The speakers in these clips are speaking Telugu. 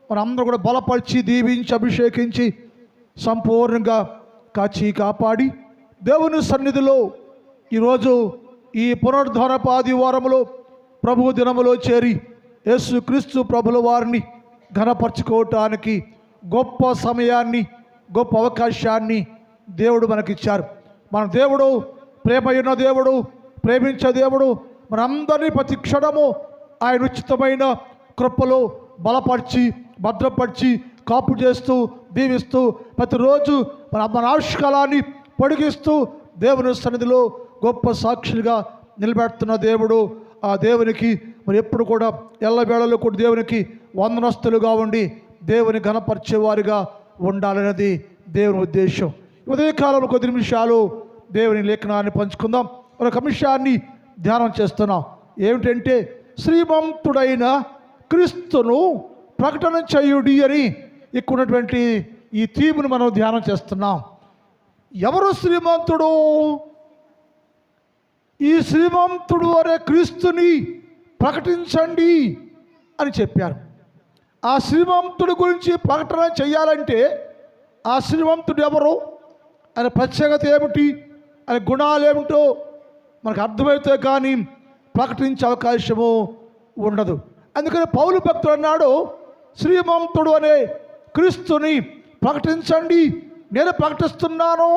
మనందరూ కూడా బలపరిచి దీవించి అభిషేకించి సంపూర్ణంగా కాచి కాపాడి దేవుని సన్నిధిలో ఈరోజు ఈ పునరుద్ధారపు ఆదివారములో ప్రభు దినములో చేరి యేసుక్రీస్తు ప్రభుల వారిని ఘనపరచుకోవటానికి గొప్ప సమయాన్ని గొప్ప అవకాశాన్ని దేవుడు మనకిచ్చారు. మన దేవుడు ప్రేమయున్న దేవుడు, ప్రేమించే దేవుడు. మనందరినీ ప్రతి క్షణము ఆయన ఉచితమైన కృపలో బలపరిచి భద్రపరిచి కాపు చేస్తూ దీవిస్తూ ప్రతిరోజు మన ఆయుష్కాలాన్ని పొడిగిస్తూ దేవుని సన్నిధిలో గొప్ప సాక్షులుగా నిలబెడుతున్న దేవుడు. ఆ దేవునికి మరి ఎప్పుడు కూడా ఎల్లవేళలో కూడా దేవునికి వందనస్తులుగా ఉండి దేవుని ఘనపరిచేవారిగా ఉండాలనేది దేవుని ఉద్దేశం. ఉదయకాలంలో కొద్ది నిమిషాలు దేవుని లేఖనాన్ని పంచుకుందాం. ఒక అంశాన్ని ధ్యానం చేస్తున్నాం. ఏమిటంటే శ్రీమంతుడైన క్రీస్తును ప్రకటన చేయుడి అని ఇక్కడ ఉన్నటువంటి ఈ థీమ్ను మనం ధ్యానం చేస్తున్నాం. ఎవరు శ్రీమంతుడు? ఈ శ్రీమంతుడు అనే క్రీస్తుని ప్రకటించండి అని చెప్పారు. ఆ శ్రీమంతుడి గురించి ప్రకటన చేయాలంటే ఆ శ్రీమంతుడు ఎవరు, ఆయన ప్రత్యేకత ఏమిటి, ఆయన గుణాలు ఏమిటో మనకు అర్థమైతే కానీ ప్రకటించే అవకాశము ఉండదు. అందుకని పౌలు భక్తుడు అన్నాడు, శ్రీమంతుడు అనే క్రీస్తుని ప్రకటించండి, నేను ప్రకటిస్తున్నాను,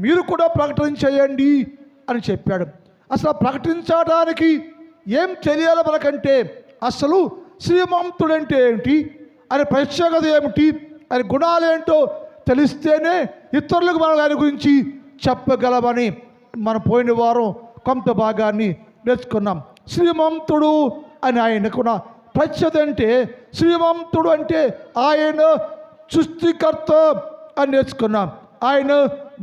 మీరు కూడా ప్రకటన చేయండి అని చెప్పాడు. అసలు ప్రకటించడానికి ఏం తెలియాలి మనకంటే, అసలు శ్రీమంతుడంటే ఏమిటి, ఆయన ప్రత్యేకత ఏమిటి, ఆయన గుణాలు ఏంటో తెలిస్తేనే ఇతరులకు మనం ఆయన గురించి చెప్పగలమని మనం పోయిన వారం కొంత భాగాన్ని నేర్చుకున్నాం. శ్రీమంతుడు అని ఆయనకున్న ప్రత్యేకత అంటే, శ్రీమంతుడు అంటే ఆయన సృష్టికర్త అని నేర్చుకున్నాం. ఆయన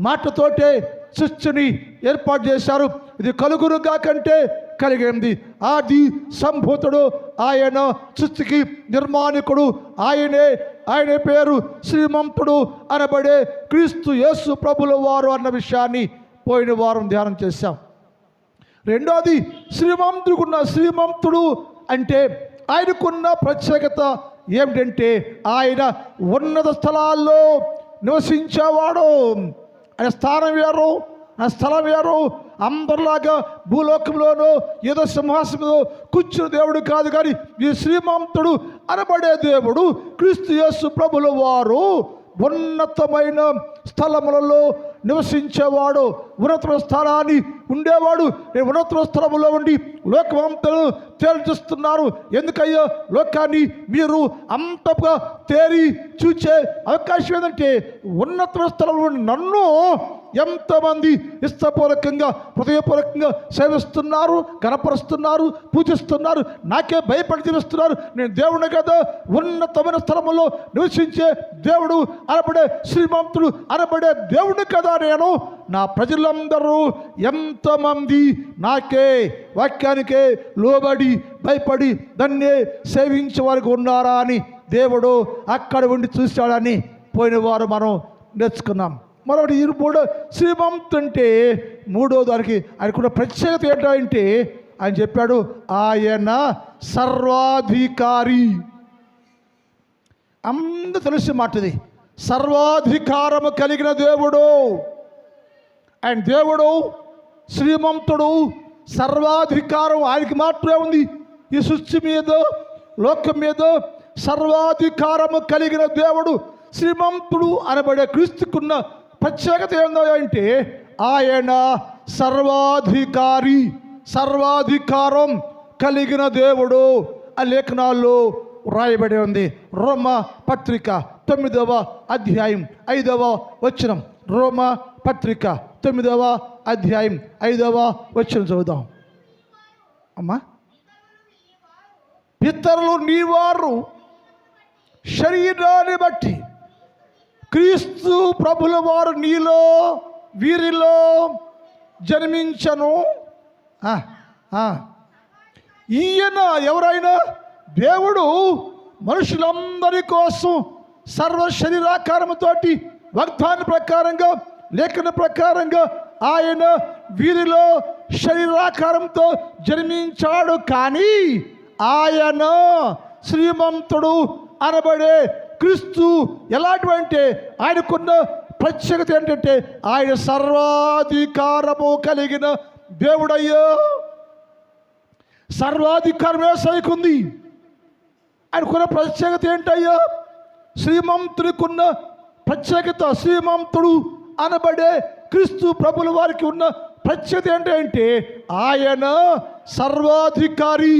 మాటతోటే సృష్టిని ఏర్పాటు చేశారు. ఇది కలుగురుగా కంటే కలిగింది. ఆది సంభూతుడు ఆయన, సృష్టికి నిర్మాణికుడు ఆయనే. ఆయన పేరు శ్రీమంతుడు అనబడే క్రీస్తు యేసు ప్రభుల వారు అన్న విషయాన్ని పోయిన వారం ధ్యానం చేశాం. రెండోది, శ్రీమంతుడు అంటే ఆయనకున్న ప్రత్యేకత ఏమిటంటే ఆయన ఉన్నత స్థలాల్లో నివసించేవాడు. ఆయన స్థానం వేరు, ఆ స్థలం వేరు. అందరిలాగా భూలోకంలోనూ ఏదో సింహాసనంలో కూర్చున్న దేవుడు కాదు. కానీ ఈ శ్రీమంతుడు అనబడే దేవుడు క్రీస్తు యేసు ప్రభుల వారు ఉన్నతమైన స్థలములలో నివసించేవాడు. ఉన్నత స్థలాన్ని ఉండేవాడు. నేను ఉన్నత స్థలములో ఉండి లోకమంతను తేల్చేస్తున్నారు. ఎందుకయ్యో లోకాన్ని మీరు అంతగా తేరి చూచే అవకాశం ఏంటంటే, ఉన్నత స్థలంలో నన్ను ఎంతమంది ఇష్టపూర్వకంగా హృదయపూర్వకంగా సేవిస్తున్నారు, గణపరుస్తున్నారు, పూజిస్తున్నారు, నాకే భయపడి జీవిస్తున్నారు. నేను దేవుని కదా, ఉన్నతమైన స్థలములో నివసించే దేవుడు అనబడే శ్రీమంతుడు అనబడే దేవుడు కదా. నేను నా ప్రజలందరూ ఎంతమంది నాకే వాక్యానికే లోబడి భయపడి దాన్నే సేవించే వారికి ఉన్నారా అని దేవుడు అక్కడ ఉండి చూశాడని పోయిన వారు మనం నేర్చుకున్నాం. మరొకటి మూడో శ్రీమంతు అంటే మూడో దానికి ఆయనకున్న ప్రత్యేకత ఏంటంటే ఆయన చెప్పాడు, ఆయన సర్వాధికారి. అందరూ తెలిసి మాటది, సర్వాధికారము కలిగిన దేవుడు. ఆయన దేవుడు శ్రీమంతుడు, సర్వాధికారం ఆయనకి మాత్రమే ఉంది. ఈ సృష్టి మీద లోకం మీద సర్వాధికారము కలిగిన దేవుడు శ్రీమంతుడు అనబడే క్రీస్తుకున్న ప్రత్యేకత ఏందో అంటే ఆయన సర్వాధికారి, సర్వాధికారం కలిగిన దేవుడు. ఆ లేఖనాల్లో రాయబడి ఉంది. రోమ పత్రిక 9వ అధ్యాయం 5వ వచనం. రోమ పత్రిక 9వ అధ్యాయం 5వ వచనం చదువుదాం అమ్మా. పితరులు నీవారు శరీరాన్ని బట్టి క్రీస్తు ప్రభుల వారు నీలో వీరిలో జన్మించను. ఈయన ఎవరైనా దేవుడు మనుషులందరి కోసం సర్వ శరీరాకారముతోటి వాగ్దాన ప్రకారంగా లేఖన ప్రకారంగా ఆయన వీరిలో శరీరాకారంతో జన్మించాడు. కానీ ఆయన శ్రీమంతుడు అనబడే క్రీస్తు ఎలాంటివంటే ఆయనకున్న ప్రత్యేకత ఏంటంటే ఆయన సర్వాధికారము కలిగిన దేవుడయ్యో. సర్వాధికారం యేసయ్యకుంది. ఆయనకున్న ప్రత్యేకత ఏంటయ్యా? శ్రీమంతుడికున్న ప్రత్యేకత, శ్రీమంతుడు అనబడే క్రీస్తు ప్రభుల వారికి ఉన్న ప్రత్యేకత ఏంటంటే ఆయన సర్వాధికారి.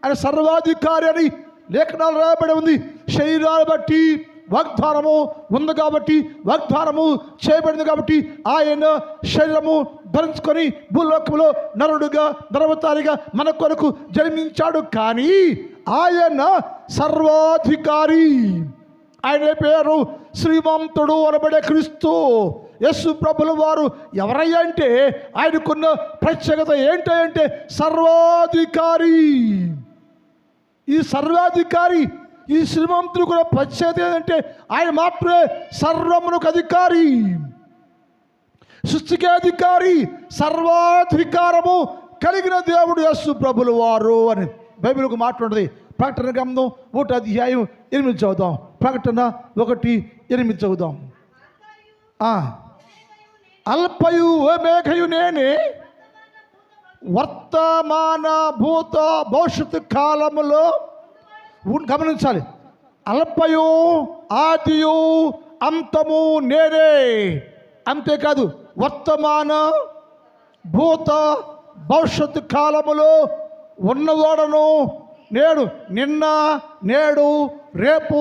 ఆయన సర్వాధికారి అని లేఖనాలు రాయబడి ఉంది. శరీరాన్ని బట్టి వాగ్దానము ఉంది కాబట్టి, వాగ్దానము చేయబడింది కాబట్టి ఆయన శరీరము ధరించుకొని భూలోకంలో నరుడుగా నరవతారిగా మన కొరకు జన్మించాడు. కానీ ఆయన సర్వాధికారి. ఆయన పేరు శ్రీమంతుడు అనబడే క్రీస్తు యేసు ప్రభుల వారు. ఎవరయ్యా అంటే ఆయనకున్న ప్రత్యేకత ఏంటంటే సర్వాధికారి. ఈ సర్వాధికారి, ఈ శ్రీమంతుడు కూడా ప్రత్యేకత ఏంటంటే ఆయన మాత్రమే సర్వమునకు అధికారి, సృష్టికి అధికారి, సర్వాధికారము కలిగిన దేవుడు యేసు ప్రభుల వారు అని బైబిల్కు మాట్లాడుతుంది. ప్రకటన గ్రంథం 1:8 చదువుదాం. ప్రకటన 1:8 చదువుదాం. అల్పయు ఓమేఘయు నేనే, వర్తమాన భూత భవిష్యత్తు కాలములో. గమనించాలి, అల్పయు ఆదియు అంతము నేనే. అంతేకాదు వర్తమాన భూత భవిష్యత్తు కాలములో ఉన్నవాడను నేడు, నిన్న నేడు రేపు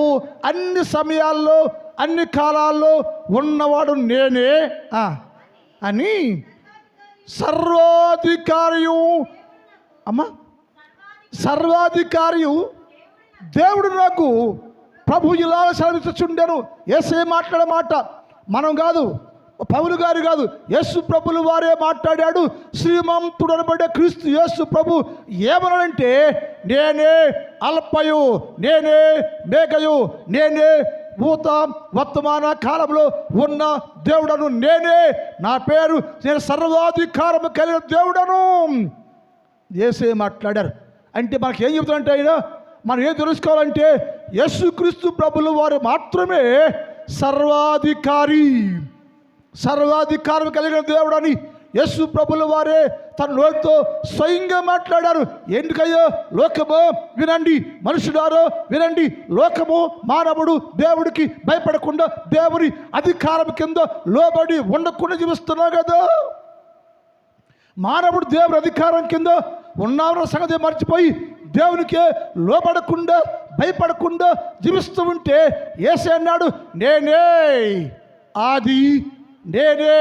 అన్ని సమయాల్లో అన్ని కాలాల్లో ఉన్నవాడు నేనే అని సర్వాధికారియు. అమ్మా, సర్వాధికారియు దేవుడు నాకు ప్రభు ఇలా సెలవిచ్చుచుండెను. యేసే మాట్లాడే మాట మనం కాదు, పౌలు గారు కాదు, యేసు ప్రభులు వారే మాట్లాడాడు. శ్రీమంతుడు అనబడే క్రీస్తు యేసు ప్రభు ఏమనంటే నేనే అల్పయు, నేనే మేఘయు, నేనే భూత వర్తమాన కాలంలో ఉన్న దేవుడను, నేనే, నా పేరు, నేను సర్వాధికారము కలిగిన దేవుడను. యేసే మాట్లాడారు. అంటే మనకి ఏం చెబుతారంటే ఆయన, మనం ఏం తెలుసుకోవాలంటే యేసుక్రీస్తు ప్రభులు వారు మాత్రమే సర్వాధికారి, సర్వాధికారం కలిగిన దేవుడని యేసు ప్రభుల వారే తన నోటితో స్వయంగా మాట్లాడారు. ఎందుకయ్యో? లోకము వినండి, మనుషులారో వినండి, లోకము మానవుడు దేవుడికి భయపడకుండా దేవుని అధికారం కింద లోబడి ఉండకుండా జీవిస్తున్నావు కదా. మానవుడు దేవుని అధికారం కింద ఉన్నామన్న సంగతి మర్చిపోయి దేవునికే లోబడకుండా భయపడకుండా జీవిస్తూ ఉంటే యేసే అన్నాడు నేనే ఆది, నేనే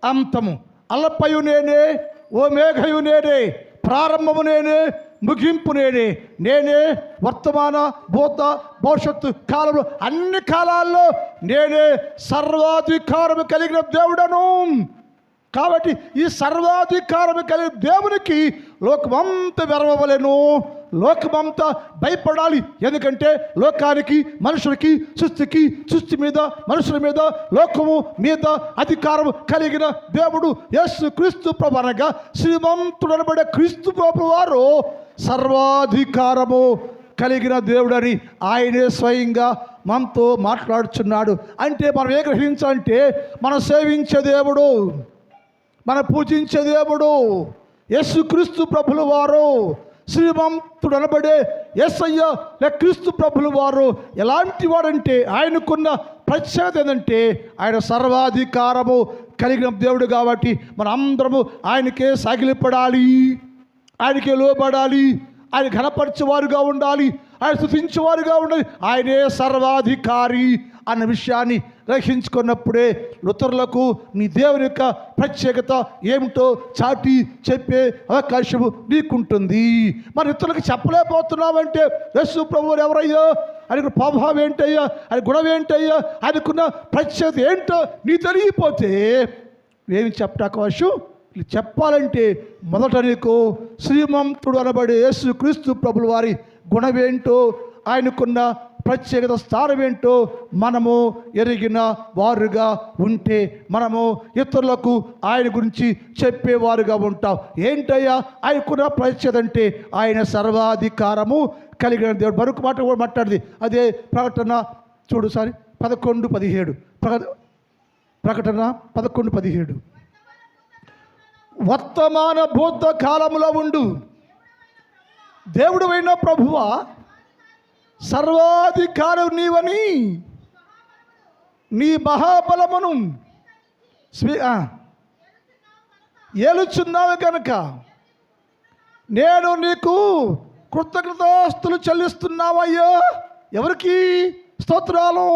అంతము, అల్పయు నేనే, ఓ మేఘయు నేనే, ప్రారంభము నేనే, ముగింపు నేనే, నేనే వర్తమాన భూత భవిష్యత్తు కాలంలో అన్ని కాలాల్లో నేనే సర్వాధికారము కలిగిన దేవుడను. కాబట్టి ఈ సర్వాధికారము కలిగిన దేవునికి లోకమంతా వెరవలేను, లోకమంతా భయపడాలి. ఎందుకంటే లోకానికి, మనుషులకి, సృష్టి మీద, మనుషుల మీద, లోకము మీద అధికారం కలిగిన దేవుడు యేసు క్రీస్తు ప్రభు అనగా శ్రీమంతుడు అనబడే క్రీస్తు ప్రభు వారు సర్వాధికారము కలిగిన దేవుడని ఆయనే స్వయంగా మనతో మాట్లాడుచున్నాడు. అంటే మనం ఏ గ్రహించాలంటే మనం సేవించే దేవుడు, మనం పూజించే దేవుడు యేసుక్రీస్తు ప్రభుల వారు, శ్రీమంతుడు అనబడే యేసయ్య లేక క్రీస్తు ప్రభుల వారు ఎలాంటి వాడంటే ఆయనకున్న ప్రత్యేకత ఏంటంటే ఆయన సర్వాధికారము కలిగిన దేవుడు. కాబట్టి మన అందరము ఆయనకే సాగిలిపడాలి, ఆయనకే లోబడాలి, ఆయన ఘనపరిచేవారుగా ఉండాలి, ఆయన స్తుతించేవారుగా ఉండాలి. ఆయనే సర్వాధికారి అన్న విషయాన్ని గ్రహించుకున్నప్పుడే ఇతరులకు నీ దేవుని యొక్క ప్రత్యేకత ఏమిటో చాటి చెప్పే అవకాశము నీకుంటుంది. మరి ఇతరులకు చెప్పలేకపోతున్నావంటే యేసు ప్రభువు ఎవరయ్యా, ఆయనకు ప్రభావం ఏంటయ్యా, ఆయన గుణం ఏంటయ్యా, ఆయనకున్న ప్రత్యేకత ఏంటో నీ తెలియపోతే ఏమి చెప్పడానికి అవకాశం చెప్పాలంటే మొదట నీకు శ్రీమంతుడు అనబడే యేసు క్రీస్తు ప్రభుల వారి గుణమేంటో, ఆయనకున్న ప్రత్యేకత స్థానం ఏంటో మనము ఎరిగిన వారుగా ఉంటే మనము ఇతరులకు ఆయన గురించి చెప్పేవారుగా ఉంటాం. ఏంటయ్యా ఆయనకున్న ప్రత్యేకత అంటే ఆయన సర్వాధికారము కలిగిన దేవుడు. మరొక మాట కూడా మాట్లాడింది, అదే ప్రకటన చూడు 11:17. ప్రకటన 11:17. వర్తమాన భూత కాలములో ఉండు దేవుడు అయిన ప్రభువా, సర్వాధికారం నీవని నీ మహాబలమును ఏలుచున్నావు కనుక నేను నీకు కృతజ్ఞతాస్తులు చెల్లిస్తున్నావయ్యా. ఎవరికి స్తోత్రాలు?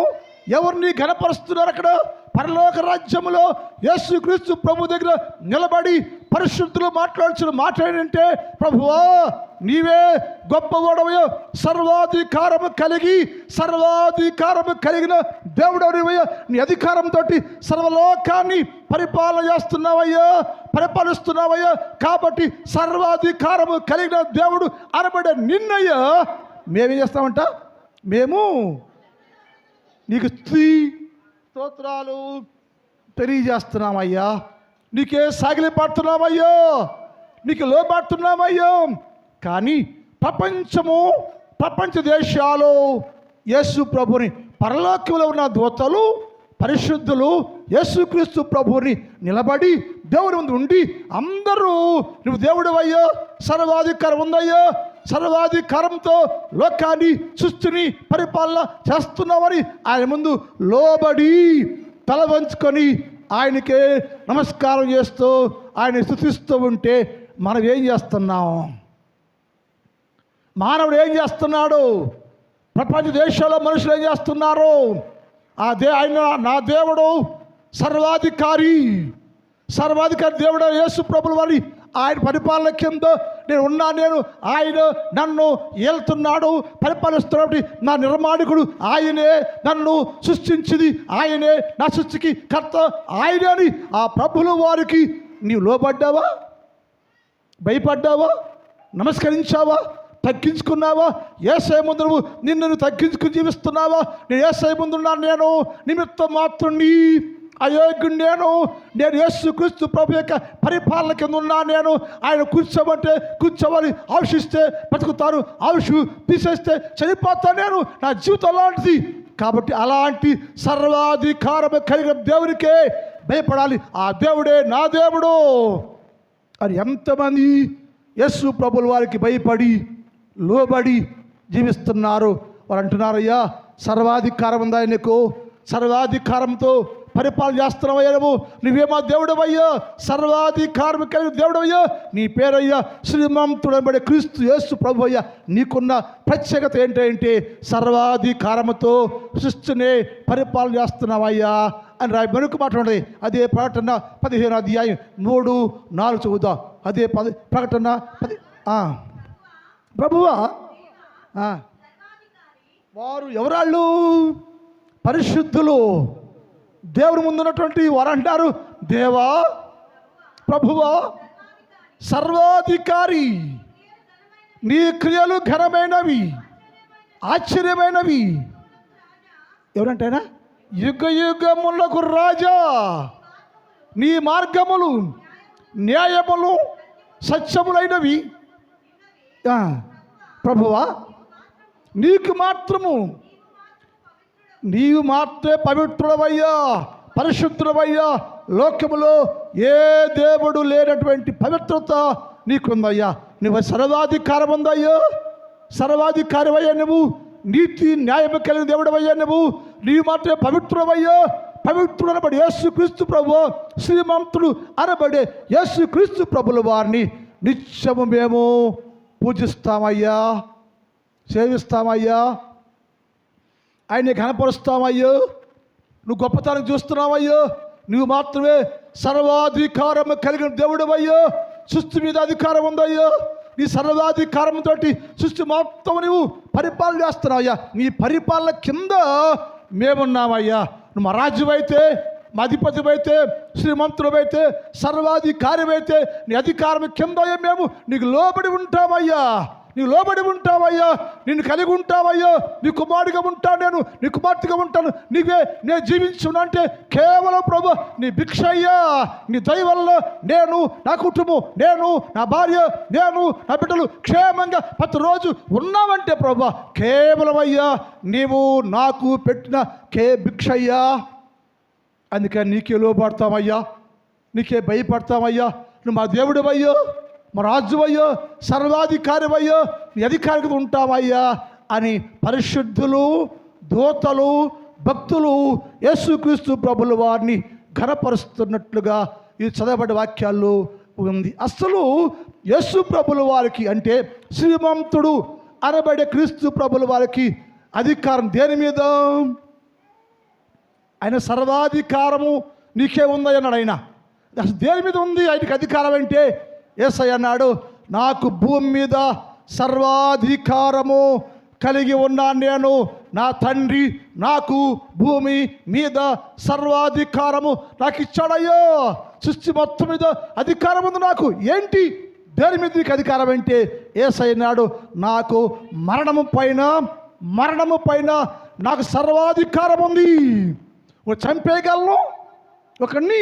ఎవరిని ఘనపరుస్తున్నారు? అక్కడ పరలోక రాజ్యములో యేసుక్రీస్తు ప్రభు దగ్గర నిలబడి పరిశుద్ధులు మాట్లాడుచున్న మాట ఏంటంటే, ప్రభువా నీవే గొప్పవాడవయ్యా, సర్వాధికారము కలిగిన దేవుడవయ్యా, నీ అధికారంతో సర్వలోకాన్ని పరిపాలిస్తున్నావయ్యా. కాబట్టి సర్వాధికారము కలిగిన దేవుడు అనబడే నిన్నయ్యా మేమేం చేస్తామంట? మేము నీకు స్తోత్రాలు తెలియజేస్తున్నామయ్యా, నీకే సాగిలి పడుతున్నామయ్యా, నీకు లోపడుతున్నామయ్యా. కానీ ప్రపంచ దేశాలు యేసు ప్రభుని, పరలోకంలో ఉన్న దూతలు పరిశుద్ధులు యేసుక్రీస్తు ప్రభుని నిలబడి దేవుని ముందు ఉండి అందరూ నువ్వు దేవుడు అయ్యా, సర్వాధికారం ఉందయ్యా, సర్వాధికారంతో లోకాన్ని సృష్టిని పరిపాలన చేస్తున్నామని ఆయన ముందు లోబడి తల వంచుకొని ఆయనకే నమస్కారం చేస్తూ ఆయన స్తుతిస్తూ ఉంటే మనం ఏం చేస్తున్నాం? మానవుడు ఏం చేస్తున్నాడు? ప్రపంచ దేశాల్లో మనుషులు ఏం చేస్తున్నారు? ఆయన నా దేవుడు సర్వాధికారి దేవుడు యేసు ప్రభుల వారి ఆయన పరిపాలన కింద నేను ఆయన నన్ను ఏలుతున్నాడు, పరిపాలిస్తున్నాడు. నా నిర్మాణికుడు ఆయనే, నన్ను సృష్టించింది ఆయనే, నా సృష్టికి కర్త ఆయనే అని ఆ ప్రభుల వారికి నీవు లోబడ్డావా? భయపడ్డావా? నమస్కరించావా? తగ్గించుకున్నావా? యేసయ్య ముందు నువ్వు నిన్ను తగ్గించుకుని జీవిస్తున్నావా? నేను యేసయ్య ముందున్నాను, నేను నిమిత్తం మాత్రుణ్ణి, అయోగ్యుడు నేను యేసుక్రీస్తు ప్రభు యొక్క పరిపాలన కింద ఉన్నాను. నేను ఆయన కూర్చోమంటే కూర్చోవాలి, ఆవిషిస్తే బ్రతుకుతాను, ఆవిషు తీసేస్తే చనిపోతాను. నేను నా జీవితం అలాంటిది. కాబట్టి అలాంటి సర్వాధికారం కలిగిన దేవునికే భయపడాలి. ఆ దేవుడే నా దేవుడు అని ఎంతమంది యేసు ప్రభుల వారికి భయపడి లోబడి జీవిస్తున్నారు. వారు అంటున్నారయ్యా, సర్వాధికారం ఉందా నీకు? సర్వాధికారంతో పరిపాలన చేస్తున్నావయ్యా, నువ్వేమో దేవుడవయ్యా, సర్వాధికారం కలిగిన దేవుడవయ్యా. నీ పేరయ్యా శ్రీమంతుడబడే క్రీస్తు యేసు ప్రభు అయ్యా. నీకున్న ప్రత్యేకత ఏంటంటే సర్వాధికారముతో సృష్టిని పరిపాలన చేస్తున్నావయ్యా అని మరొక మాట ఉన్నది. అదే ప్రకటన 15:3-4 చదువుదాం. అదే ప్రకటన 10. ప్రభువా, వారు ఎవరాళ్ళు? పరిశుద్ధులు, దేవుని ముందున్నటువంటి వారు అంటారు, దేవా, ప్రభువా, సర్వాధికారి, నీ క్రియలు ఘనమైనవి, ఆశ్చర్యమైనవి. ఎవరంటేనా? యుగ యుగములకు రాజా, నీ మార్గములు న్యాయములు సత్యములైనవి. ప్రభువా, నీవు మాత్రమే పవిత్రుడవయ్యా, పరిశుద్ధుడవయ్యా. లోకములో ఏ దేవుడు లేనటువంటి పవిత్రత నీకుందయ్యా. నువ్వు సర్వాధికారం ఉందయ్యా, సర్వాధికారమయ్యా. నువ్వు నీతి న్యాయం కలిగిన దేవుడవయ్యా. నీవు మాత్రమే పవిత్రుడవయ్యా. పవిత్రుడు అనబడి యేసుక్రీస్తు ప్రభు, శ్రీమంతుడు అనబడే యేసుక్రీస్తు ప్రభుల వారిని నిత్యము మేము పూజిస్తామయ్యా, సేవిస్తామయ్యా, ఆయన్ని ఘనపరుస్తామయ్యో. నువ్వు గొప్పతనం చూస్తున్నావయ్యో. నువ్వు మాత్రమే సర్వాధికారం కలిగిన దేవుడవయ్యో. సృష్టి మీద అధికారం ఉందయ్యో. నీ సర్వాధికారంతో సృష్టి మొత్తం నువ్వు పరిపాలన చేస్తున్నావయ్యా. నీ పరిపాలన కింద మేమున్నామయ్యా. నువ్వు మా రాజ్యమైతే, మా అధిపతివైతే, శ్రీమంతుడమైతే, సర్వాధికారమైతే నీ అధికారం కింద మేము నీకు లోబడి ఉంటామయ్యా. నీవు లోబడి ఉంటావయ్యా, నిన్ను కలిగి ఉంటావయ్యా, నీ కుమారుడిగా ఉంటాను నేను, నీ కుమార్తెగా ఉంటాను, నీవే నేను జీవించును అంటే కేవలం ప్రభు నీ భిక్ష అయ్యా. నీ దయ వల్ల నేను, నా కుటుంబం, నేను, నా భార్య, నేను, నా బిడ్డలు క్షేమంగా ప్రతిరోజు ఉన్నామంటే ప్రభు కేవలం అయ్యా నీవు నాకు పెట్టిన భిక్ష అయ్యా. అందుకని నీకే లోబడతామయ్యా, నీకే భయపడతామయ్యా. నువ్వు మా దేవుడివయ్యో, మా రాజువయ్యో, సర్వాధికారివయ్యో, నీ అధికారిగా ఉంటామయ్యా అని పరిశుద్ధులు, దూతలు, భక్తులు యేసుక్రీస్తు ప్రభుల వారిని ఘనపరుస్తున్నట్లుగా ఈ చదవబడ్డ వాక్యాల్లో ఉంది. అసలు యేసు ప్రభుల వారికి అంటే శ్రీమంతుడు అనబడే క్రీస్తు ప్రభుల వారికి అధికారం దేని మీద? ఆయన సర్వాధికారము నీకే ఉందని అన్నాడు. ఆయన అసలు దేని మీద ఉంది ఆయనకి అధికారం అంటే? యేసయ్య అన్నాడు, నాకు భూమి మీద సర్వాధికారము కలిగి ఉన్నాను నేను, నా తండ్రి నాకు భూమి మీద సర్వాధికారము నాకు ఇచ్చాడయ్యో. సృష్టి మొత్తం మీద అధికారం ఉంది నాకు. ఏంటి దేని మీద నీకు అధికారం అంటే? యేసయ్య అన్నాడు, నాకు మరణము పైన నాకు సర్వాధికారం ఉంది. చంపేయగలను, ఒకరిని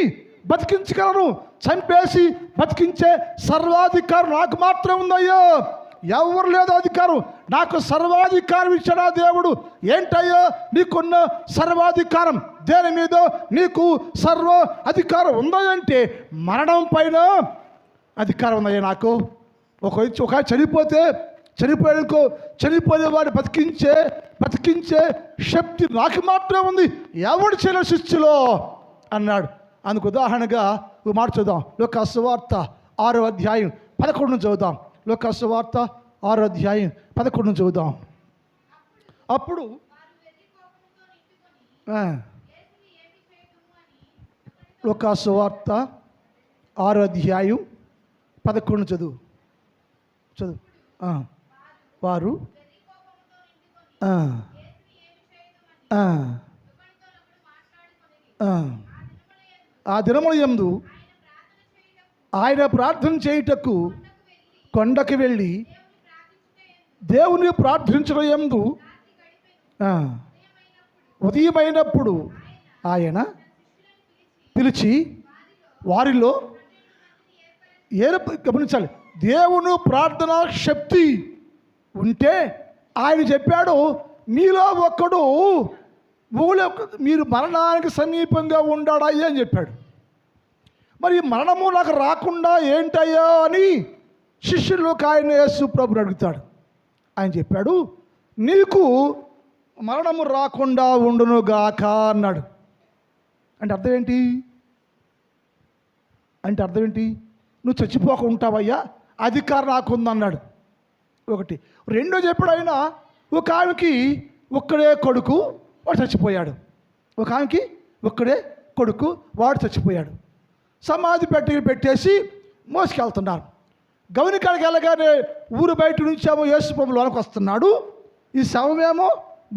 బతికించగలను, చంపేసి బతికించే సర్వాధికారం నాకు మాత్రం ఉందయ్యో. ఎవరు లేదు అధికారం, నాకు సర్వాధికారం ఇచ్చాడా దేవుడు. ఏంటయ్యో నీకున్న సర్వాధికారం? దేని మీద నీకు సర్వ అధికారం ఉందంటే మరణం పైన అధికారం ఉందయ్యా నాకు. ఒక చనిపోయే వాడిని బతికించే శక్తి నాకు మాత్రమే ఉంది, ఎవడు చేయలేడు సృష్టిలో అన్నాడు. అందుకు ఉదాహరణగా ఒక మాట చూద్దాం. లోకాసు సువార్త 6వ అధ్యాయం 11 చదువుదాం. లోకాసు సువార్త 6వ అధ్యాయం 11 చదువుదాం. అప్పుడు లోకాసు సువార్త 6వ అధ్యాయం 11 చదువు. వారు ఆ దినముల యందు ఆయన ప్రార్థన చేయుటకు కొండకి వెళ్ళి దేవుని ప్రార్థించడం యందు ఉదయమైనప్పుడు ఆయన పిలిచి వారిలో గమనించాలి, దేవుని ప్రార్థన శక్తి ఉంటే ఆయన చెప్పాడు, మీలో ఒక్కడు మీరు మరణానికి సమీపంగా ఉండాడయ్యా అని చెప్పాడు. మరి మరణము నాకు రాకుండా ఏంటయ్యా అని శిష్యులకు ఆయన యేసు ప్రభుని అడుగుతాడు. ఆయన చెప్పాడు, నీకు మరణము రాకుండా ఉండునుగాక అన్నాడు. అంటే అర్థం ఏంటి? నువ్వు చచ్చిపోక ఉంటావయ్యా, అధికారం నాకుందన్నాడు. ఒకటి. రెండో చెప్పాడు ఆయన, ఒక ఆమెకి ఒక్కడే కొడుకు, వాడు చచ్చిపోయాడు. ఒక ఆమెకి ఒక్కడే కొడుకు, వాడు చచ్చిపోయాడు. సమాధి పెట్టేసి మోసుకెళ్తున్నారు. గౌనికాడికి వెళ్ళగానే ఊరు బయట నుంచేమో యేసు ప్రభు లోనికి వస్తున్నాడు, ఈ శవమేమో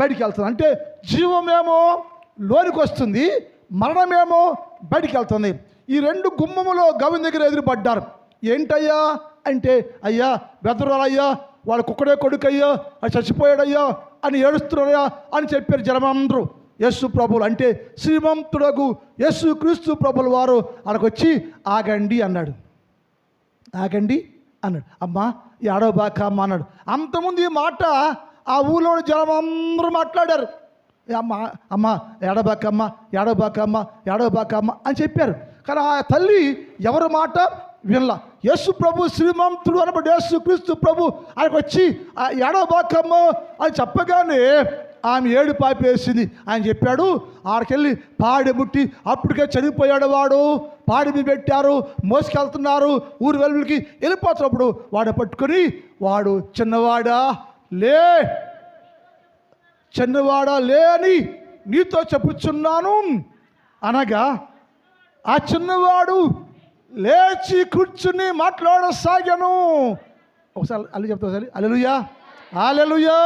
బయటికి వెళ్తుంది. అంటే జీవమేమో లోనికి వస్తుంది, మరణమేమో బయటికి వెళ్తుంది. ఈ రెండు గుమ్మములో గౌని దగ్గర ఎదురుపడ్డారు. ఏంటయ్యా అంటే, అయ్యా బెదరాలయ్యా, వాళ్ళ కుక్కడే కొడుకు అయ్యా, అది చచ్చిపోయాడయ్యా అని ఏడుస్తున్నారయ్యా అని చెప్పారు జనమందరూ. యేసు ప్రభులు అంటే శ్రీమంతుడగు యేసు క్రీస్తు ప్రభుల వారు అక్కడికి వచ్చి ఆగండి అన్నాడు. అమ్మా ఏడవబాక అమ్మ అన్నాడు. అంతకుముందు ఈ మాట ఆ ఊళ్ళో జనమందరూ మాట్లాడారు. అమ్మ ఏడవబాకమ్మ అని చెప్పారు. కానీ ఆ తల్లి ఎవరి మాట వినలా. యేసు ప్రభు శ్రీమంతుడు అనబడి యేసు క్రీస్తు ప్రభు ఆయనకు వచ్చి ఏడవబాకమ్మ అని చెప్పగానే ఆమె ఏడు పాపేసింది. ఆయన చెప్పాడు, ఆడికెళ్ళి పాడి ముట్టి అప్పటికే చనిపోయాడు వాడు, పాడి మీద పెట్టారు, మోసుకెళ్తున్నారు, ఊరు వెలుగులకి వెళ్ళిపోతున్నప్పుడు వాడు పట్టుకొని, వాడు చిన్నవాడా లే అని నీతో చెప్పుచున్నాను అనగా ఆ చిన్నవాడు లేచి కూర్చుని మాట్లాడసాగాను. ఒకసారి అల్లి చెప్తా, ఒకసారి హల్లెలూయా.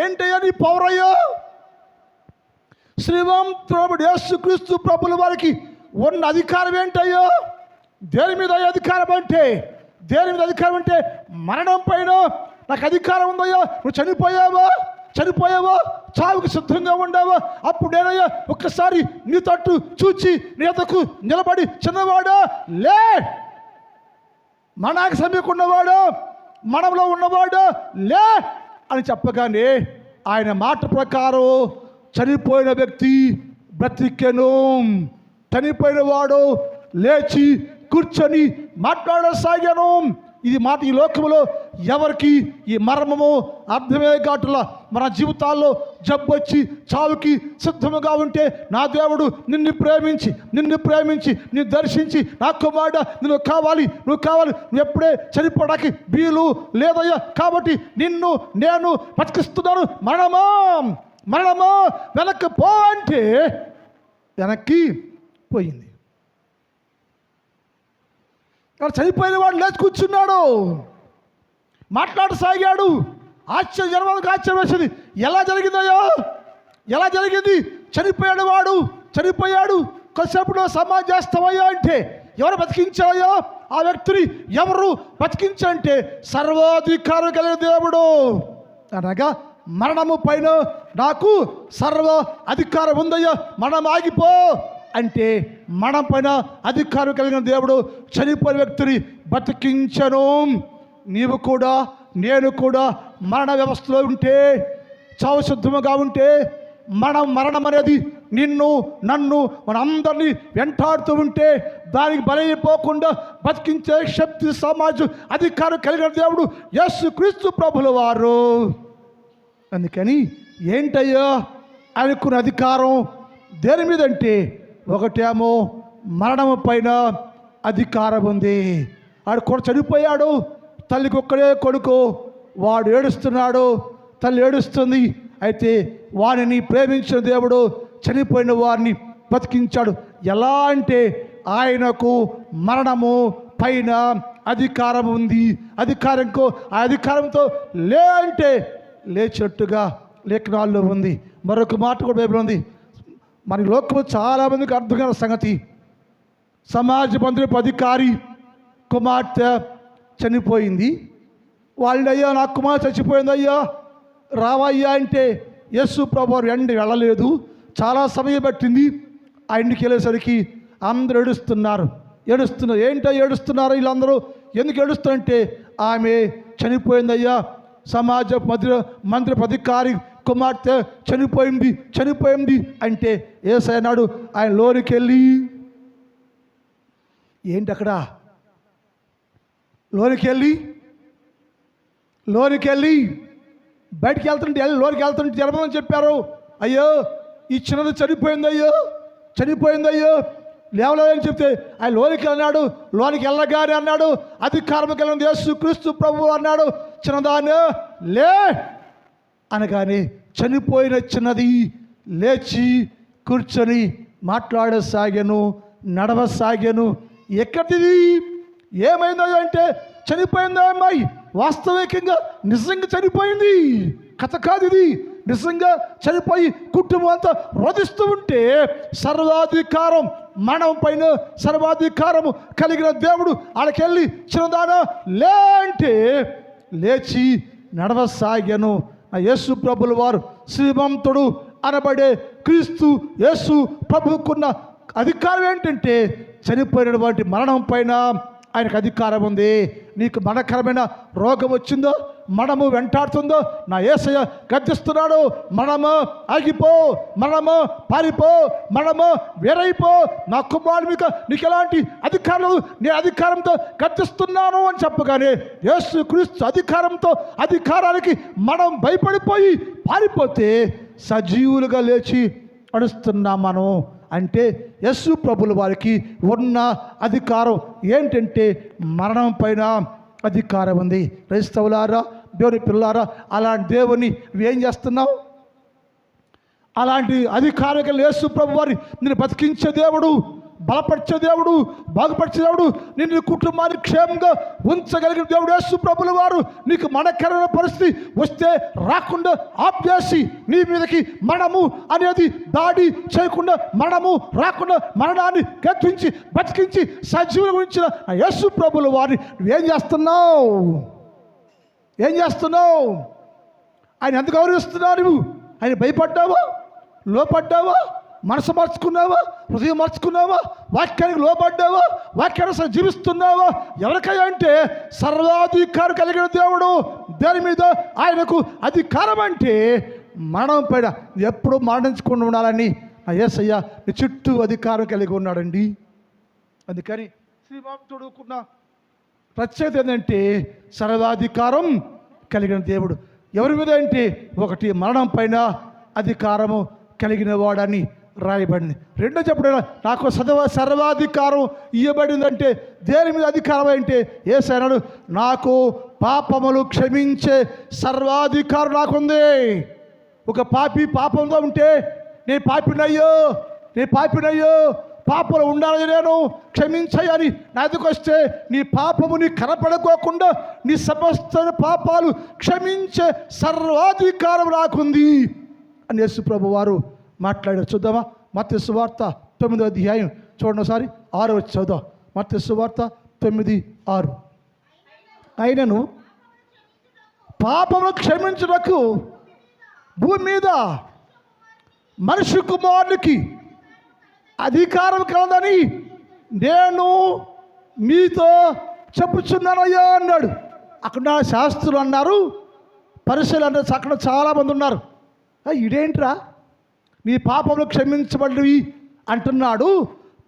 ఏంటయ్యా నీ పవర్ అయ్యా? శ్రీమంతుడు యేసు క్రీస్తు ప్రభుల వారికి ఉన్న అధికారం ఏంటయ్యో? దేని మీద అధికారం అంటే మరణం పైన నాకు అధికారం ఉందయ్యా, నువ్వు చనిపోయావా, చావుకి సిద్ధంగా ఉండావా, అప్పుడు నేనయ్యా ఒక్కసారి నీ తట్టు చూచి నీ ఎద్దకు నిలబడి చిన్నవాడా లే, మనాకి సమీకున్నవాడా, మనంలో ఉన్నవాడా లే అని చెప్పగానే ఆయన మాట ప్రకారం చనిపోయిన వ్యక్తి బ్రతికెను. చనిపోయిన వాడు లేచి కూర్చొని మాట్లాడసాగాను. ఇది మాట ఈ లోకంలో ఎవరికి ఈ మర్మము అర్థమే కాటులా మన జీవితాల్లో జబ్బొచ్చి చావుకి సిద్ధముగా ఉంటే నా దేవుడు నిన్ను ప్రేమించి నిన్ను దర్శించి నా కుమారుడా నువ్వు కావాలి నువ్వు ఎప్పుడే చనిపోవడానికి వీలు లేదయ్యా, కాబట్టి నిన్ను నేను బతికిస్తున్నాను, మరణమా వెనక్కి పో అంటే వెనక్కి పోయింది. చనిపోయిన వాడు లేచి కూర్చున్నాడు, మాట్లాడసాగాడు. ఆశ్చర్యం వేసింది. ఎలా జరిగింది? చనిపోయాడు కొద్దిసేపులో సమాధి చేస్తావయ్యా అంటే ఎవరు బతికించావయ్యా ఆ వ్యక్తిని? ఎవరు బతికించంటే సర్వాధికారం కలిగిన దేవుడు. అనగా మరణము పైన నాకు సర్వ అధికారం ఉందయ్యా, మరణం ఆగిపో అంటే మరణం పైన అధికారం కలిగిన దేవుడు చనిపోయిన వ్యక్తిని బతికించను. నీవు కూడా నేను కూడా మరణ వ్యవస్థలో ఉంటే, చావు సిద్ధముగా ఉంటే, మరణం అనేది నన్ను మనందరినీ వెంటాడుతూ ఉంటే దానికి బలైపోకుండా బతికించే శక్తి సమాజం అధికారం కలిగిన దేవుడు యేసుక్రీస్తు ప్రభుల వారు. అందుకని ఏంటయ్యా అనుకున్న అధికారం దేని మీద అంటే, ఒకటేమో మరణము పైన అధికారం ఉంది. వాడు కూడా చనిపోయాడు, తల్లికి ఒక్కడే కొడుకు, వాడు ఏడుస్తున్నాడు, తల్లి ఏడుస్తుంది. అయితే వారిని ప్రేమించిన దేవుడు చనిపోయిన వారిని బతికించాడు. ఎలా అంటే ఆయనకు మరణము పైన అధికారం ఉంది. ఆ అధికారంతో లే అంటే లేచినట్టుగా లేఖనాల్లో ఉంది. మరొక మాట కూడా బైబిల్ ఉంది. మన లోకంలో చాలామందికి అర్థం కాని సంగతి, సమాజ మందిరపు అధికారి కుమార్తె చనిపోయింది. వాళ్ళయ్యా నా కుమార్తె చచ్చిపోయింది అయ్యా రావయ్యా అంటే యేసు ప్రభువారు వెళ్ళలేదు. చాలా సమయం పట్టింది. ఆ ఇంటికి వెళ్ళేసరికి అందరూ ఏడుస్తున్నారు. ఏంటో ఏడుస్తున్నారు వీళ్ళందరూ? ఎందుకు ఏడుస్తారంటే ఆమె చనిపోయిందయ్యా, సమాజ మందిరపు అధికారి కుమార్తె చనిపోయింది అంటే యేసయ్య అన్నాడు, ఆయన లోనికి వెళ్ళి ఏంటి అక్కడ లోనికి వెళ్ళి బయటికి లోనికి వెళ్తుంటే జరమని చెప్పారు. అయ్యో ఈ చిన్నది చనిపోయిందయ్యో లేవలేదని చెప్తే ఆయన లోనికి వెళ్ళినాడు. లోనికి వెళ్ళగానే అన్నాడు, అధికారం కలిగిన యేసుక్రీస్తు ప్రభువు అన్నాడు, చిన్నదాన్ని లే అనగానే చనిపోయిన చిన్నది లేచి కూర్చొని మాట్లాడసాగాను, నడవసాగాను. ఎక్కడిది? ఏమైందో అంటే చనిపోయిందా అమ్మాయి? వాస్తవికంగా నిజంగా చనిపోయింది, కథ కాదు ఇది. నిజంగా చనిపోయి కుటుంబం అంతా రోధిస్తూ ఉంటే సర్వాధికారం మరణం పైన సర్వాధికారము కలిగిన దేవుడు ఆడకెళ్ళి చిన్నదాన లే అంటే లేచి నడవసాగాను. యేసు ప్రభుల వారు శ్రీమంతుడు అనబడే క్రీస్తు యేసు ప్రభువుకున్న అధికారం ఏంటంటే చనిపోయినటువంటి మరణం పైన ఆయనకు అధికారం ఉంది. నీకు మరణకరమైన రోగం వచ్చిందో, మరణము వెంటాడుతుందో, నా యేసయ్య గర్జిస్తున్నాడు, మరణము ఆగిపో, మరణము పారిపో, మరణము వేరైపో, నా కుమారుని మీద నీకు ఎలాంటి అధికారం, నేను అధికారంతో గర్జిస్తున్నాను అని చెప్పగానే యేసు క్రీస్తు అధికారానికి మనం భయపడిపోయి పారిపోతే సజీవులుగా లేచి నడుస్తున్నాం మనం. అంటే యేసు ప్రభుల వారికి ఉన్న అధికారం ఏంటంటే మరణం పైన అధికారం ఉంది. క్రైస్తవులారా, దేవుని పిల్లారా, అలాంటి దేవుని నువ్వేం చేస్తున్నావు? అలాంటి అధికారం కలిగిన యేసు ప్రభు వారి నిన్ను బతికించే దేవుడు, బలపరిచే దేవుడు, బాగుపరిచే దేవుడు, నిన్ను కుటుంబాన్ని క్షేమంగా ఉంచగలిగిన దేవుడు యేసు ప్రభుల వారు. నీకు మరణకరమైన పరిస్థితి వస్తే రాకుండా ఆపేసి నీ మీదకి మరణము అనేది దాడి చేయకుండా, మరణము రాకుండా మరణాన్ని గద్దించి బతికించి సజీవులు ఉంచిన యేసు ప్రభుల వారిని నువ్వేం చేస్తున్నావు? ఏం చేస్తున్నావు? ఆయన ఎంత గౌరవిస్తున్నావు? నువ్వు ఆయన భయపడ్డావా? లోపడ్డావా? మనసు మార్చుకున్నావా? హృదయం మార్చుకున్నావా? వాక్యానికి లోపడ్డావా? వాక్యాన్ని జీవిస్తున్నావా? ఎవరికైనా అంటే సర్వాధికారం కలిగిన దేవుడు. దేని మీద ఆయనకు అధికారం అంటే మరణం పైన ఎప్పుడు మరణించకుండా ఉండాలని ఆ యేసయ్య నీ చుట్టూ అధికారం కలిగి ఉన్నాడండి. అందుకని శ్రీమంతుడుకున్న ప్రత్యేకత ఏంటంటే సర్వాధికారం కలిగిన దేవుడు. ఎవరి మీద అంటే ఒకటి మరణం పైన అధికారము కలిగిన వాడని రాయబడింది. రెండో చెప్పడం నాకు సర్వాధికారం ఇవ్వబడిందంటే దేని మీద అధికారం అంటే యేసయ్య నాకు పాపములు క్షమించే సర్వాధికారం నాకుంది. ఒక పాపి పాపంలో ఉంటే నేను పాపినయ్యో పాపలు ఉండాలని నేను క్షమించని నా ఎదుకు వస్తే నీ పాపము నీ కనపడుకోకుండా నీ సమస్త పాపాలు క్షమించే సర్వాధికారం నాకుంది అని యేసు ప్రభు వారు మాట్లాడారు. చూద్దామా? మత్తయి సువార్త 9వ అధ్యాయం చూడండి ఒకసారి 6 వచ్చి చదువుదాం. మత్తయి సువార్త 9:6. ఆయనను పాపమును క్షమించుటకు భూమి మీద మనిషి కుమారునికి అధికారం కలదని నేను మీతో చెప్పుచున్నానయ్యా అన్నాడు. అక్కడ శాస్త్రులు అన్నారు, పరిశీలన అన్నారు, అక్కడ చాలామంది ఉన్నారు. ఇదేంట్రా నీ పాపములు క్షమించబడినవి అంటున్నాడు.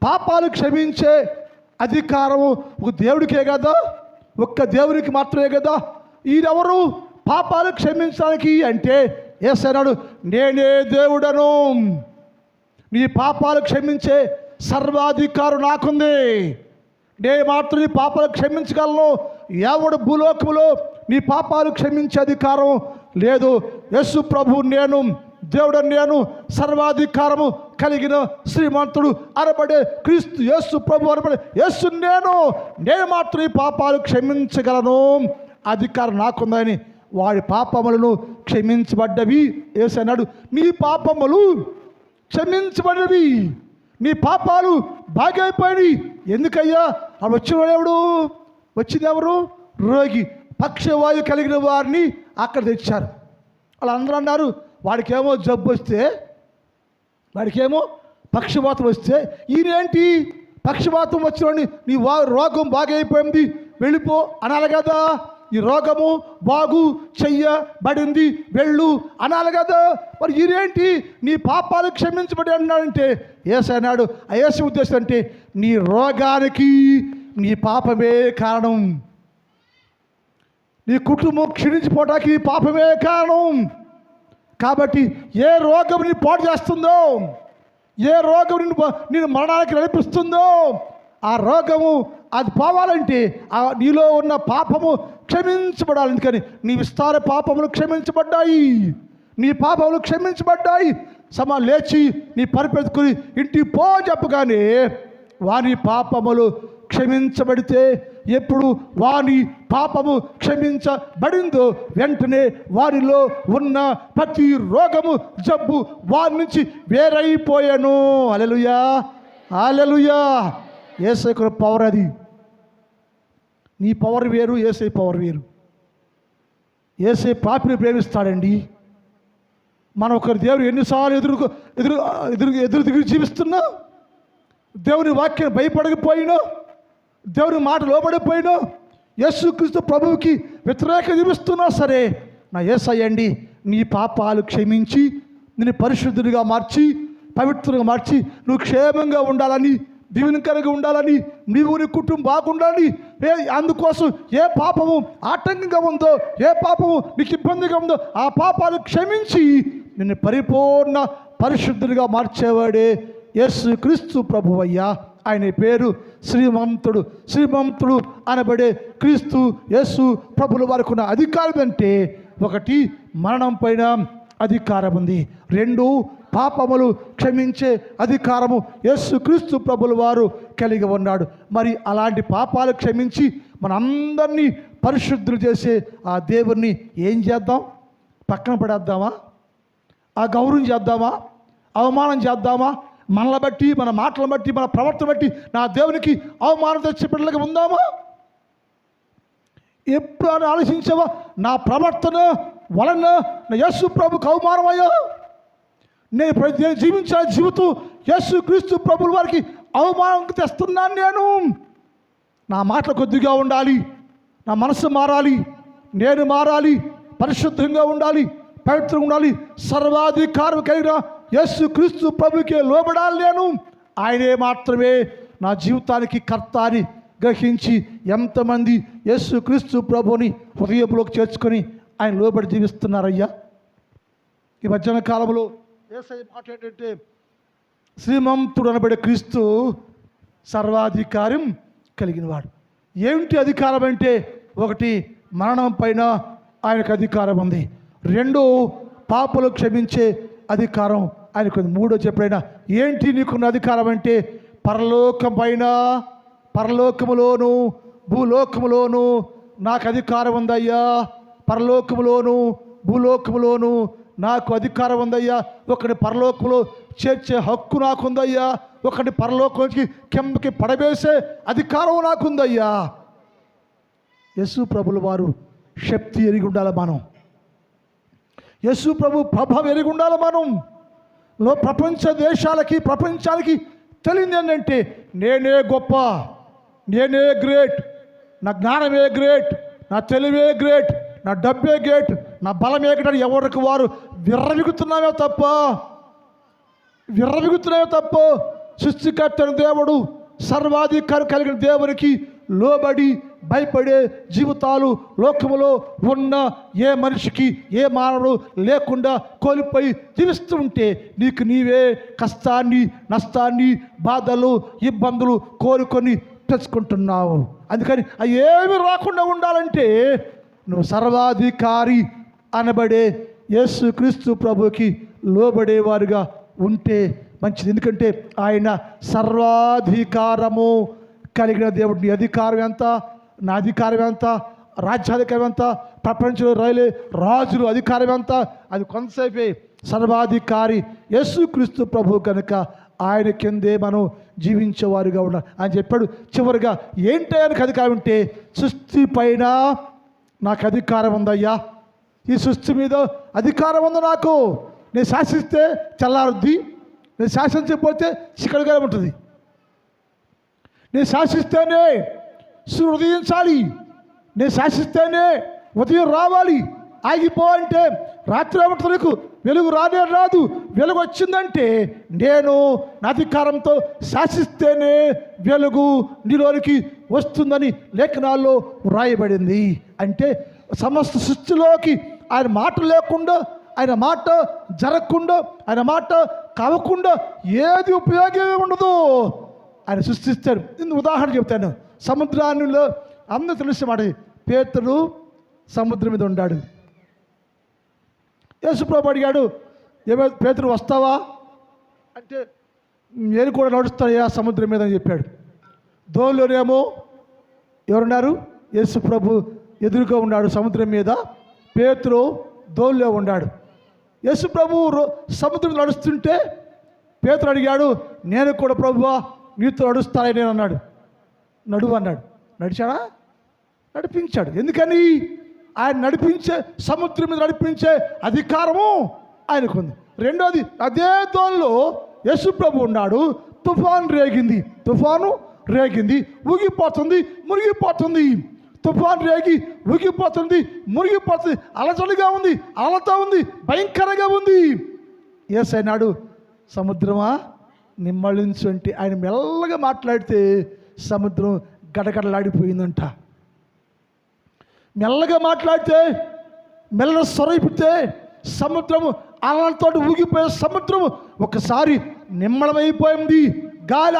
పాపాలు క్షమించే అధికారము ఒక దేవుడికే కదా, ఒక్క దేవునికి మాత్రమే కదా. ఈయనెవరు పాపాలు క్షమించడానికి అంటే యేసయ్య నేనే దేవుడను, నీ పాపాలు క్షమించే సర్వాధికారం నాకుంది. నేను మాత్రం నీ పాపాలు క్షమించగలను. ఎవడు భూలోకములో నీ పాపాలు క్షమించే అధికారం లేదు. యేసు ప్రభు నేను దేవుడని, నేను సర్వాధికారము కలిగిన శ్రీమంతుడు అనబడే క్రీస్తు యేసు ప్రభు అనబడే యేసు నేను మాత్రం ఈ పాపాలు క్షమించగలను, అధికారం నాకుందని వాడి పాపములను క్షమించబడ్డవి. యేసన్నాడు నీ పాపములు క్షమించబడినవి, నీ పాపాలు బాగైపోయినాయి. ఎందుకయ్యా? అవి వచ్చింది ఎవరు? రోగి, పక్షవాయు కలిగిన వారిని అక్కడ తెచ్చారు. వాళ్ళందరూ అన్నారు వాడికేమో జబ్బు వస్తే, వాడికేమో పక్షవాతం వస్తే, ఈయనేంటి పక్షవాతం వచ్చినోడిని నీ రోగం బాగైపోయింది వెళ్ళిపో అనాలి కదా. ఈ రోగము బాగు చెయ్యబడింది వెళ్ళు అనాలి కదా. మరి ఈయనేంటి నీ పాపాలు క్షమించబడి అన్నాడంటే యేసయ్య అన్నాడు, ఆ యేసు ఉద్దేశం అంటే నీ రోగానికి నీ పాపమే కారణం, నీ కుటుంబం క్షీణించిపోవడానికి నీ పాపమే కారణం. కాబట్టి ఏ రోగం నీ పాడు చేస్తుందో, ఏ రోగం నేను మరణానికి నడిపిస్తుందో ఆ రోగము అది పోవాలంటే నీలో ఉన్న పాపము క్షమించబడాలి. ఎందుకని నీ విస్తార పాపములు క్షమించబడ్డాయి, నీ పాపములు క్షమించబడ్డాయి. లేచి నీ పరిపెత్తుకుని ఇంటికి పో చెప్పగానే వాని పాపములు క్షమించబడితే, ఎప్పుడు వాని పాపము క్షమించబడిందో వెంటనే వారిలో ఉన్న ప్రతి రోగము జబ్బు వారి నుంచి వేరైపోయాను. హల్లెలూయా, హల్లెలూయా. యేసయ్య పవర్ అది. నీ పవర్ వేరు, యేసయ్య పవర్ వేరు. యేసయ్య పాపిని ప్రేమిస్తాడండి. మనం ఒకరి దేవుడు ఎన్నిసార్లు ఎదురు జీవిస్తున్నా, దేవుని వాక్యాన్ని భయపడకపోయినా, దేవుని మాట లోబడిపోయినా, యేసుక్రీస్తు ప్రభువుకి వ్యతిరేక జీవిస్తున్నా సరే నా యేసయ్య అండి నీ పాపాలు క్షమించి నిన్ను పరిశుద్ధుడిగా మార్చి పవిత్రంగా మార్చి నువ్వు క్షేమంగా ఉండాలని, దీవెనకరంగా ఉండాలని, నీవు నీ కుటుంబం బాగుండాలని, అందుకోసం ఏ పాపము ఆటంకంగా ఉందో, ఏ పాపము నీకు ఇబ్బందిగా ఉందో ఆ పాపాలు క్షమించి నిన్ను పరిపూర్ణ పరిశుద్ధుడిగా మార్చేవాడే యేసుక్రీస్తు ప్రభువయ్యా. ఆయన పేరు శ్రీమంతుడు అనబడే క్రీస్తు యేసు ప్రభుల వారికి ఉన్న అధికారం అంటే ఒకటి మరణం పైన అధికారం ఉంది, రెండు పాపములు క్షమించే అధికారము యేసుక్రీస్తు ప్రభుల వారు కలిగి ఉన్నాడు. మరి అలాంటి పాపాలు క్షమించి మనందరినీ పరిశుద్ధులు చేసే ఆ దేవుణ్ణి ఏం చేద్దాం? పక్కన పడేద్దామా? ఆ గౌరవం చేద్దామా? అవమానం చేద్దామా? మనల్ని బట్టి, మన మాటలను బట్టి, మన ప్రవర్తన బట్టి నా దేవునికి అవమానం తెచ్చే బిడ్డలుగా ఉందామా? ఎప్పుడు అని ఆలోచించావా? నా ప్రవర్తన వలన నా యేసు ప్రభుకు అవమానమయ్యా, నేను జీవించిన జీవితం యేసు క్రీస్తు ప్రభుల వారికి అవమానం తెస్తున్నాను. నా మాటలు కొద్దిగా ఉండాలి, నా మనసు మారాలి, నేను మారాలి, పరిశుద్ధంగా ఉండాలి, పవిత్రంగా ఉండాలి, సర్వాధికారం కలిగిన యేసు క్రీస్తు ప్రభుకే లోబడాలి. ఆయనే మాత్రమే నా జీవితానికి కర్త అని గ్రహించి ఎంతమంది యేసు క్రీస్తు ప్రభుని హృదయంలోకి చేర్చుకొని ఆయన లోబడి జీవిస్తున్నారయ్యా. ఈ మధ్యాహ్న కాలంలో యేసయ్య మాట ఏంటంటే, శ్రీమంతుడు అనబడే క్రీస్తు సర్వాధికారం కలిగినవాడు. ఏమిటి అధికారం అంటే, ఒకటి మరణం పైన ఆయనకు అధికారం ఉంది, రెండు పాపలు క్షమించే అధికారం ఆయనకు ఉంది, మూడో చెప్పడైనా ఏంటి నీకున్న అధికారం అంటే, పరలోకం పైన పరలోకములోను భూలోకములోను నాకు అధికారం ఉందయ్యా, పరలోకములోను భూలోకములోను నాకు అధికారం ఉందయ్యా, ఒకటి పరలోకంలో చేర్చే హక్కు నాకుందయ్యా, ఒకటి పరలోకంకి కిందకి పడవేసే అధికారం నాకుందయ్యా. యేసు ప్రభుల వారు శక్తి ఎరిగి ఉండాలి మనం, యేసు ప్రభు ప్రభావం ఎరిగి ఉండాలి మనం. ప్రపంచ దేశాలకి ప్రపంచానికి తెలియదు ఏంటంటే, నేనే గొప్ప, నేనే గ్రేట్, నా జ్ఞానమే గ్రేట్, నా తెలివే గ్రేట్, నా డబ్బే గ్రేట్, నా బలమే గ్రేట్. ఎవరికి వారు విర్రవిగుతున్నామే తప్ప సృష్టికర్త దేవుడు సర్వాధికారం కలిగిన దేవునికి లోబడి భయపడే జీవితాలు లోకములో ఉన్న ఏ మనిషికి ఏ మానవుడు లేకుండా కోల్పోయి జీవిస్తూ ఉంటే నీకు నీవే కష్టాన్ని నష్టాన్ని బాధలు ఇబ్బందులు కోరుకొని తెచ్చుకుంటున్నావు. అందుకని అవి ఏమి రాకుండా ఉండాలంటే నువ్వు సర్వాధికారి అనబడే యేసు క్రీస్తు ప్రభుకి లోబడేవారుగా ఉంటే మంచిది. ఎందుకంటే ఆయన సర్వాధికారము కలిగిన దేవుడు. నీ అధికారం ఎంత, నా అధికారం ఎంత, రాజ్యాధికారం ఎంత, ప్రపంచంలో రైలే రాజులు అధికారం ఎంత, అది కొంతసేపే. సర్వాధికారి యేసు క్రీస్తు ప్రభు కనుక ఆయన కిందే మనం జీవించేవారుగా ఉండాలి అని చెప్పాడు. చివరిగా ఏంటి ఆయనకు అధికారం ఉంటే, సృష్టి పైన నాకు అధికారం ఉందయ్యా, ఈ సృష్టి మీద అధికారం ఉంది నాకు. నేను శాసిస్తే చల్లారుద్ది, నేను శాసించకపోతే చిక్కడిగా ఉంటుంది. నేను శాసిస్తేనే సూర్యుడు ఉదయించాలి, నేను శాసిస్తేనే ఉదయం రావాలి. ఆగిపో అంటే రాత్రి ఏమంటుంది, నీకు వెలుగు రానే రాదు. వెలుగు వచ్చిందంటే నేను నా అధికారంతో శాసిస్తేనే వెలుగు నీలోనికి వస్తుందని లేఖనాల్లో వ్రాయబడింది. అంటే సమస్త సృష్టిలోకి ఆయన మాట లేకుండా, ఆయన మాట జరగకుండా, ఆయన మాట కావకుండా ఏది ఉపయోగమే ఉండదు. ఆయన సృష్టిస్తాడు. నేను ఉదాహరణ చెప్తాను. సముద్రాన్ని అందరూ తెలిసిన మాట, పేతురు సముద్రం మీద ఉన్నాడు. యేసుప్రభు అడిగాడు, ఏమో పేతురు వస్తావా అంటే, నేను కూడా నడుస్తాయా సముద్రం మీద అని చెప్పాడు. దోణిలోనేమో ఎవరున్నారు? యేసుప్రభు ఎదురుగా ఉన్నాడు సముద్రం మీద, పేతురు దోణిలో ఉన్నాడు. యేసుప్రభు సముద్రం నడుస్తుంటే పేతురు అడిగాడు, నేను కూడా ప్రభువా నీతో నడుస్తానని నేను అన్నాడు. నడువు అన్నాడు. నడిచాడా? నడిపించాడు. ఎందుకని? ఆయన నడిపించే, సముద్రం మీద నడిపించే అధికారము ఆయనకుంది. రెండోది, అదే దోణిలో యేసుప్రభు ఉన్నాడు. తుఫాను రేగింది, ఊగిపోతుంది, మునిగిపోతుంది. తుఫాను రేగి ఊగిపోతుంది, మునిగిపోతుంది, అలజడిగా ఉంది, అలతో ఉంది, భయంకరంగా ఉంది. యేసయ్యన్నాడు, సముద్రమా నిమ్మళించు అంటే ఆయన మెల్లగా మాట్లాడితే సముద్రం గడగడలాడిపోయిందంట. మెల్లగా మాట్లాడితే, మెల్ల స్వరైపితే సముద్రము అలలతో ఊగిపోయే సముద్రము ఒకసారి నిమ్మళమైపోయింది. గాలి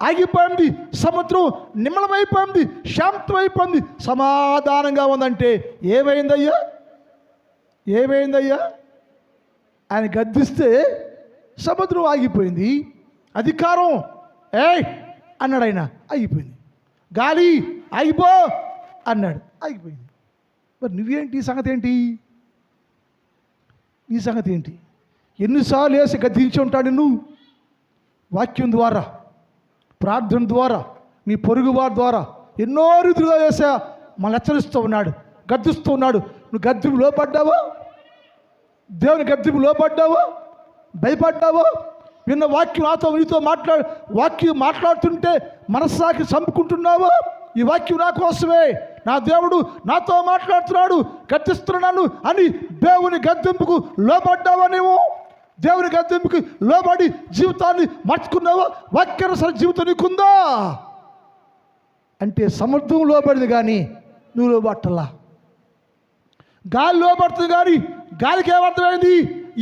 ఆగిపోయింది, సముద్రం నిమ్మళమైపోయింది, శాంతమైపోయింది, సమాధానంగా ఉందంటే ఏమైందయ్యా? ఆయన గద్దిస్తే సముద్రం ఆగిపోయింది. అధికారం అన్నాడు ఆయన, ఆగిపోయింది. గాలి ఆగిపో అన్నాడు, ఆగిపోయింది. మరి నువ్వేంటి? నీ సంగతి ఏంటి? ఎన్నిసార్లు వేసి గద్దించి ఉంటాడు నువ్వు? వాక్యం ద్వారా, ప్రార్థన ద్వారా, నీ పొరుగు వారి ద్వారా, ఎన్నో రీతిలో వేసా మనల్ని హెచ్చరిస్తూ ఉన్నాడు, గద్దిస్తూ ఉన్నాడు. నువ్వు గద్దింపు లోపడ్డావా? దేవుని గద్దింపు లోపడ్డావా? భయపడ్డావా? విన్న వాక్యం నాతో నీతో వాక్యం మాట్లాడుతుంటే మనస్సాకి చంపుకుంటున్నావా? ఈ వాక్యం నా కోసమే, నా దేవుడు నాతో మాట్లాడుతున్నాడు, గద్దిస్తున్నాను అని దేవుని గద్దింపుకు లోబడ్డావా? నీవు దేవుని గద్దింపుకి లోబడి జీవితాన్ని మార్చుకున్నావా? వాక్యానుసార జీవితం నీకుందా అంటే సముద్రం లోబడింది కానీ నువ్వు లోబట్టలా. గాలి లోబడుతుంది కానీ గాలికి ఏమర్థమైంది?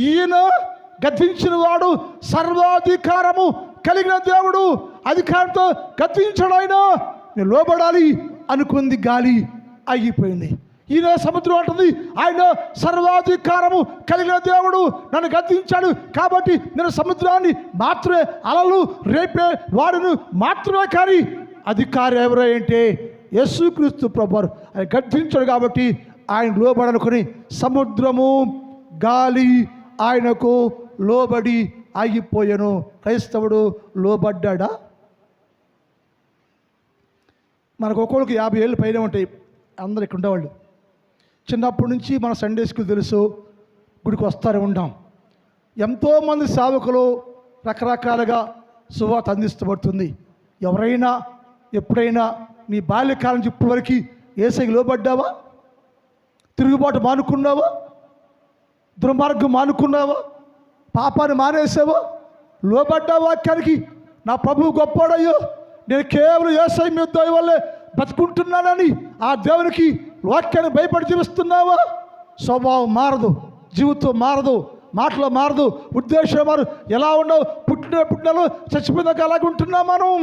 ఈయన గద్దించిన వాడు సర్వాధికారము కలిగిన దేవుడు, అధికారంతో గద్దించడు ఆయన. నేను లోబడాలి అనుకుంది, గాలి ఆగిపోయింది. ఈయన సముద్రం అంటుంది ఆయన సర్వాధికారము కలిగిన దేవుడు, నన్ను గద్దించాడు కాబట్టి నేను సముద్రాన్ని మాత్రమే, అలలు రేపే వాడును మాత్రమే, కానీ అధికారి ఎవరో అంటే యేసుక్రీస్తు ప్రభువారు. ఆయన గద్దించాడు కాబట్టి ఆయన లోబడనుకొని సముద్రము గాలి ఆయనకు లోబడి ఆగిపోయాను. క్రైస్తవుడు లోబడ్డా? మనకు ఒక్కొక్కరికి 50 ఏళ్ళు పైన ఉంటాయి, అందరు ఇక్కడ ఉండేవాళ్ళు. చిన్నప్పటి నుంచి మన సండే స్కూల్ తెలుసు, గుడికి వస్తూనే ఉంటాం. ఎంతోమంది సేవకులు రకరకాలుగా సువార్త అందిస్తబడుతుంది. ఎవరైనా ఎప్పుడైనా నీ బాల్యకాలం నుంచి ఇప్పటి వరకు యేసయ్యకి లోబడ్డావా? తిరుగుబాటు మానుకున్నావా? దుర్మార్గం మానుకున్నావా? పాపాన్ని మానేసావా? లోబడ్డా వాక్యానికి? నా ప్రభువు గొప్పవాడయ్యో, నేను కేవలం యేసయ్య మీద దయ వల్లే బతుకుంటున్నానని ఆ దేవునికి వాక్యాన్ని భయపడి జీవిస్తున్నావా? స్వభావం మారదు, జీవితం మారదు, మాటలు మారదు, ఉద్దేశం మారదు. ఎలా ఉండవు? పుట్టినలో చచ్చిపోయినాక అలాగే ఉంటున్నాం మనం.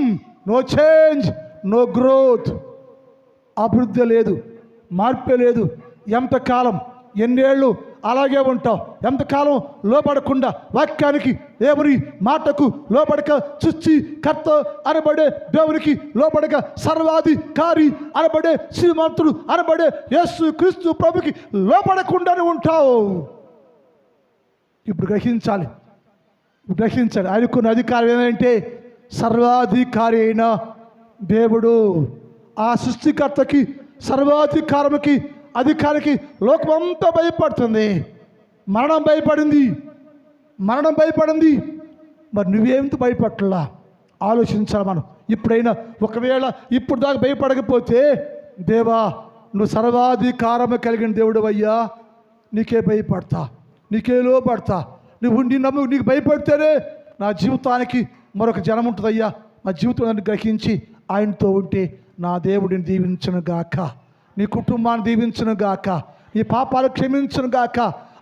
No change, no growth. అభివృద్ధి లేదు, మార్పే లేదు. ఎంతకాలం, ఎన్నేళ్ళు అలాగే ఉంటావు. ఎంతకాలం లోపడకుండా వాక్యానికి, దేవుని మాటకు లోపడక, సృష్టి కర్త అనబడే దేవునికి లోపడక, సర్వాధికారి అనబడే శ్రీమంతుడు అనబడే యేసు క్రీస్తు ప్రభుకి లోపడకుండానే ఉంటావు. ఇప్పుడు గ్రహించాలి. ఆయనకున్న అధికారం ఏమంటే సర్వాధికారి అయిన దేవుడు. ఆ సృష్టికర్తకి, సర్వాధికారముకి, అధికారికి లోకమంతా భయపడుతుంది. మరణం భయపడింది. మరి నువ్వేంత భయపడలా? ఆలోచించాలి మనం. ఇప్పుడైనా ఒకవేళ ఇప్పుడు దాకా భయపడకపోతే, దేవా నువ్వు సర్వాధికారము కలిగిన దేవుడు అయ్యా, నీకే భయపడతా, నీకే లోపడతా. నీకు భయపడితేనే నా జీవితానికి మరొక జనం ఉంటుందయ్యా. నా జీవితాన్ని గ్రహించి ఆయనతో ఉంటే నా దేవుడిని దీవించును గాక, నీ కుటుంబాన్ని దీవించును గాక, నీ పాపాలు క్షమించును గాక,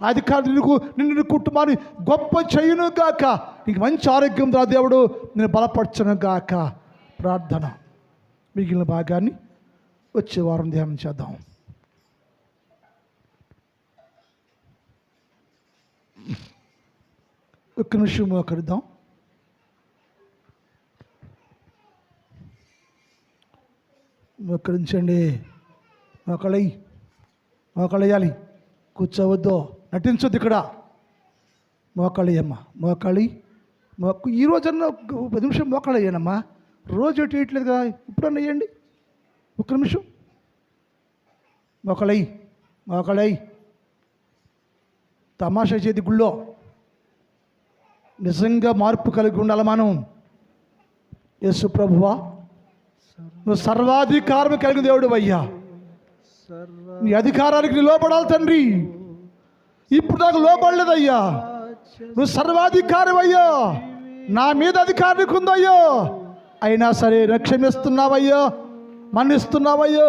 అధికారులకు నిన్ను కుటుంబాన్ని గొప్ప చేయును గాక, నీకు మంచి ఆరోగ్యం రా దేవుడు నేను బలపరచును గాక. ప్రార్థన. మిగిలిన భాగాన్ని వచ్చే వారం ధ్యానం చేద్దాం. ఒక్క నిమిషం మోకరిద్దాం. మోకరించండి. మోకళేయాలి. కూర్చోవద్దు, నటించొద్దు. ఇక్కడ మోకాళి. ఈ రోజన్నా 10 నిమిషం మోకాళయ్యానమ్మా. రోజు ఎటు వేయట్లేదు కదా, ఇప్పుడన్నా వేయండి. ఒక్క నిమిషం మోకాళి. తమాషా చేతి గుళ్ళో నిజంగా మార్పు కలిగి ఉండాలి మనం. యేసు ప్రభువా, నువ్వు సర్వాధికారం కలిగిన దేవుడు అయ్యా, నీ అధికారానికి నీ లోపడాలి తండ్రి. ఇప్పుడు నాకు లోపడలేదయ్యా, నువ్వు సర్వాధికారం అయ్యా, నా మీద అధికారానికి ఉందయ్యా. అయినా సరే క్షమిస్తున్నావయ్యా, మన్నిస్తున్నావయ్యా.